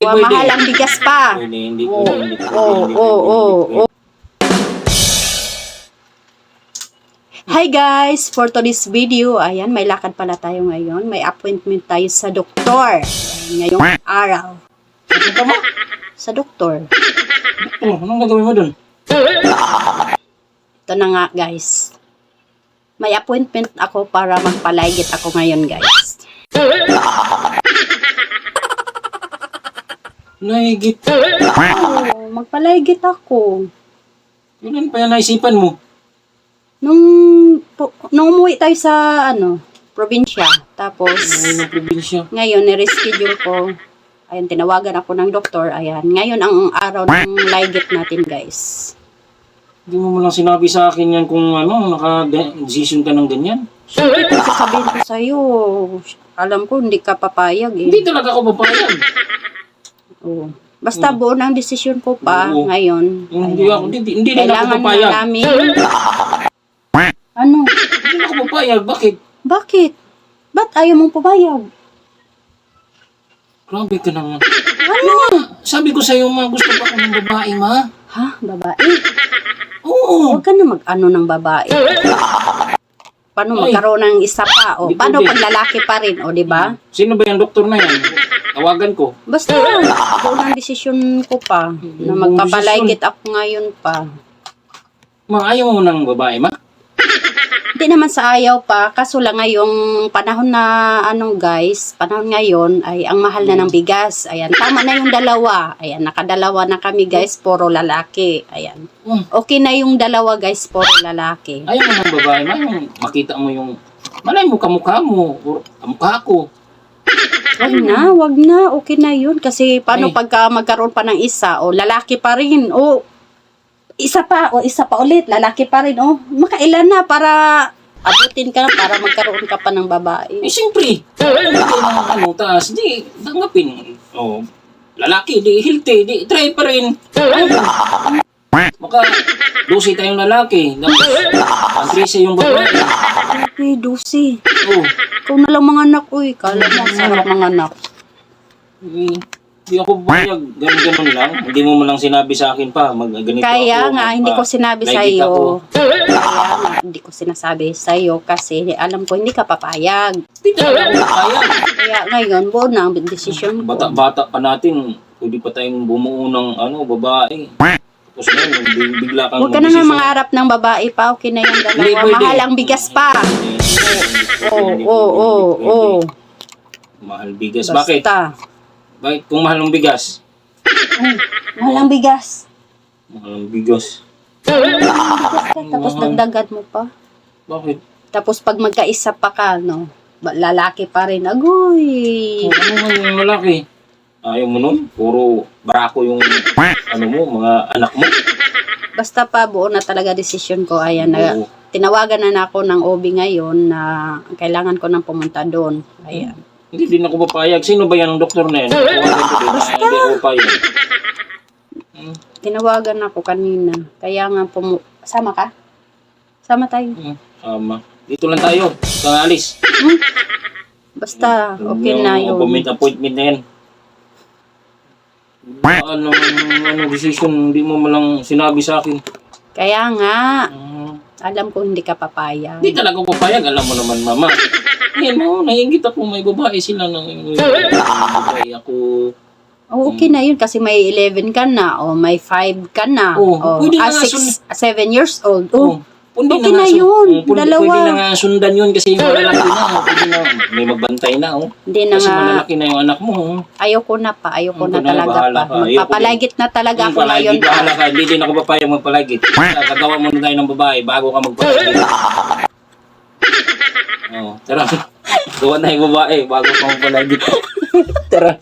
Mahal ang bigas pa. Hindi Oo, pwede. oo. Hi guys! For today's video, ayan, may lakad pala tayo ngayon. May appointment tayo sa doktor. Ngayong araw. Ano mo? Sa doktor. Anong gagawin mo dun? Ito na nga guys. May appointment ako para magpalaygit ako ngayon guys. Naigit. Oo, magpalaygit ako. Ilan pa yan naisipan mo? Nung umuwi tayo sa probinsya. Tapos Ano probinsya? ngayon ni-reschedule ko. Ayan, tinawagan ako ng doktor. Ayan, ngayon ang araw ng laygit natin guys. Hindi mo lang sinabi sa akin yan kung naka-decision ka ng ganyan. Siyempre, kung sasabihin ko sa'yo, alam ko hindi ka papayag eh. Hindi talaga ako papayag. Oo. Basta buo ng desisyon ko pa Oo. ngayon. Hindi Ayan. din ako Kailangan na papayag. namin. Ano? Hindi na ako papayag. Bakit? Bakit? Ba't ayaw mong papayag? Grabe ka naman. Ano? Sabi ko sa'yo, gusto pa ako ng babae, ma. Ha? Babae? Oo. Huwag ka na mag-ano ng babae. Paano Ay. magkaroon ng isa pa? O, Hindi paano pwede. pag lalaki pa rin? O, di ba? Sino ba yung doktor na yan? Tawagan ko. Basta, buo ng desisyon ko pa. Na Buong magpapalaygit ako ngayon pa. Ma, ayaw mo ng babae, ma? Hindi naman sa ayaw pa, kaso lang ngayong panahon na panahon ngayon ay ang mahal na ng bigas. Ayan, tama na yung dalawa. Ayan, nakadalawa na kami guys, puro lalaki. Ayan. Okay na yung dalawa guys, puro lalaki. Ayaw mo ng babae, ma? Yung makita mo yung... Malay mo, kamukha mo. O kamukha ko. Wag na, okay na yun. Kasi paano Ay. pagka magkaroon pa ng isa, o lalaki pa rin, o isa pa ulit, lalaki pa rin, o makailan na para abutin ka na para magkaroon ka pa ng babae. Eh, siyempre. Hindi ng taas. Di, tanggapin. O, lalaki, di, healthy, di, try pa rin. Maka, 12 tayong lalaki. Ang 13 yung babae. Okay, Dusi. Oh, Ikaw na lang mga anak, uy. Kala mo, sarap mga anak. Hindi ako bayag. Ganun lang. Hindi mo lang sinabi sa akin pa. Ganito Kaya ako. nga, hindi ko sinabi Like sa'yo. ako. Kaya nga, hindi ko sinasabi sa'yo kasi alam ko hindi ka papayag. Hindi talaga ako papayag. Kaya ngayon, buo na ang desisyon ko. Bata pa natin. Pwede pa tayong bumuo ng babae. Tapos ngayon, bigla kang Huwag ka na nga magdesisyon. mangarap ng babae pa. Okay na yung Hindi dalawa. pwede. Mahal ang bigas pa. Oo. Mahal bigas. Bakit? Basta. Bakit kung mahal ang bigas? Mahal ang bigas. Mahal ang bigas. Tapos dagdagan mo pa. Bakit? Tapos pag magkaisa pa ka, lalaki pa rin. Agoy. Ano nga yung malaki? Ayaw mo nun? Puro barako yung mga anak mo. Basta pa buo na talaga desisyon ko. Ayan, Oo. tinawagan na ako ng OB ngayon na kailangan ko nang pumunta doon. Ayan. Hindi din ako papayag. Sino ba yan ang doktor na yan? Tawagan ko din. Hindi ako papayag. Tinawagan ako kanina. Kaya nga sama ka? Sama tayo. Dito lang tayo. Kang alis. Basta, okay na yun. Appointment na yan. Anong decision? Hindi mo malang sinabi sa akin. Kaya nga, alam ko hindi ka papayag. Hindi talaga ako papayag. Alam mo naman, mama. Ayan mo, naiingit ako. May babae sila ng babae ako. Okay na yun kasi may 11 ka na o may 5 ka na o Pwede na nga 7 years old. Pwede Okay na yun. Dalawa. Pwede na nga sundan yun kasi malalaki na. Pwede na, may magbantay na. Hindi na Kasi nga, malalaki na yung anak mo. ayoko na pa Bahala talaga pa. ka. Ayoko Magpapalagit na talaga ako ngayon. Bahala ka. Hindi din ako papayag magpalagit. Gagawa mo na tayo ng babae bago ka magpalagit. Tara. Gawa na yung babae bago ka magpalagit. Tara.